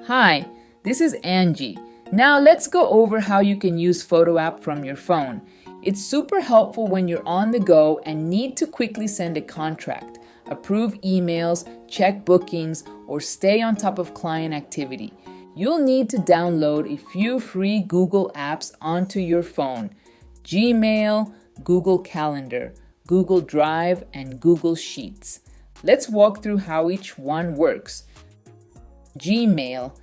Hi, this is Angie. Now let's go over how you can use PhotoApp from your phone. It's super helpful when you're on the go and need to quickly send a contract, approve emails, check bookings, or stay on top of client activity. You'll need to download a few free Google apps onto your phone: Gmail, Google Calendar, Google Drive, and Google Sheets. Let's walk through how each one works. Gmail.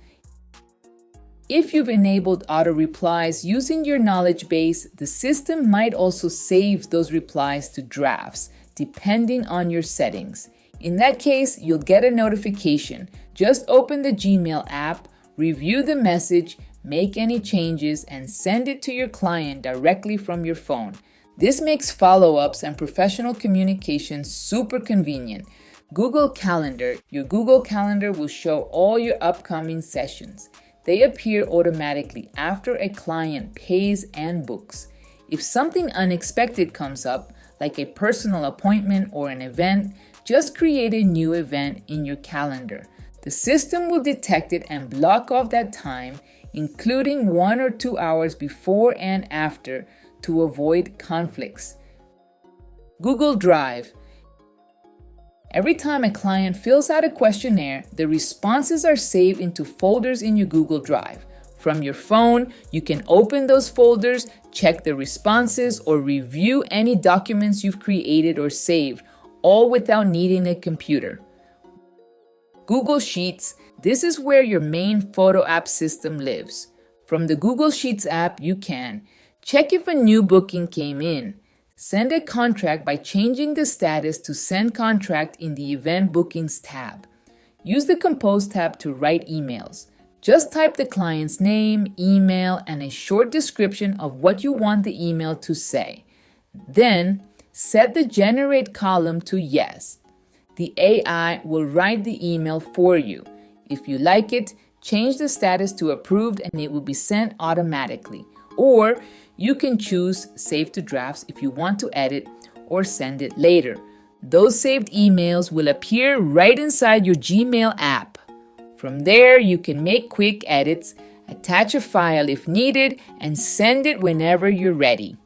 If you've enabled auto replies using your knowledge base, the system might also save those replies to drafts, depending on your settings. In that case, you'll get a notification. Just open the Gmail app, review the message, make any changes, and send it to your client directly from your phone. This makes follow-ups and professional communication super convenient. Google Calendar. Your Google Calendar will show all your upcoming sessions. They appear automatically after a client pays and books. If something unexpected comes up, like a personal appointment or an event, just create a new event in your calendar. The system will detect it and block off that time, including 1 or 2 hours before and after, to avoid conflicts. Google Drive. Every time a client fills out a questionnaire, the responses are saved into folders in your Google Drive. From your phone, you can open those folders, check the responses, or review any documents you've created or saved, all without needing a computer. Google Sheets. This is where your main photo app system lives. From the Google Sheets app, you can check if a new booking came in, send a contract by changing the status to Send Contract in the Event Bookings tab. Use the Compose tab to write emails. Just type the client's name, email, and a short description of what you want the email to say. Then, set the Generate column to Yes. The AI will write the email for you. If you like it, change the status to Approved and it will be sent automatically. Or you can choose Save to Drafts if you want to edit or send it later. Those saved emails will appear right inside your Gmail app. From there, you can make quick edits, attach a file if needed, and send it whenever you're ready.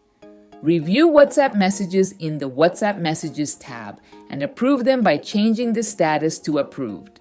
Review WhatsApp messages in the WhatsApp Messages tab and approve them by changing the status to Approved.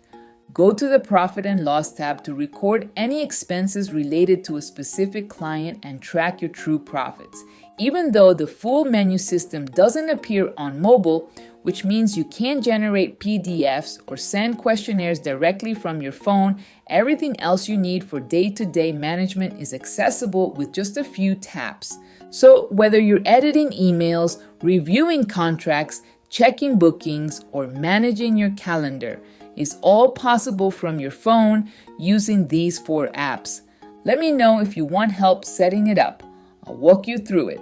Go to the Profit and Loss tab to record any expenses related to a specific client and track your true profits. Even though the full menu system doesn't appear on mobile, which means you can't generate PDFs or send questionnaires directly from your phone, everything else you need for day-to-day management is accessible with just a few taps. So whether you're editing emails, reviewing contracts, checking bookings, or managing your calendar, it's all possible from your phone using these 4 apps. Let me know if you want help setting it up. I'll walk you through it.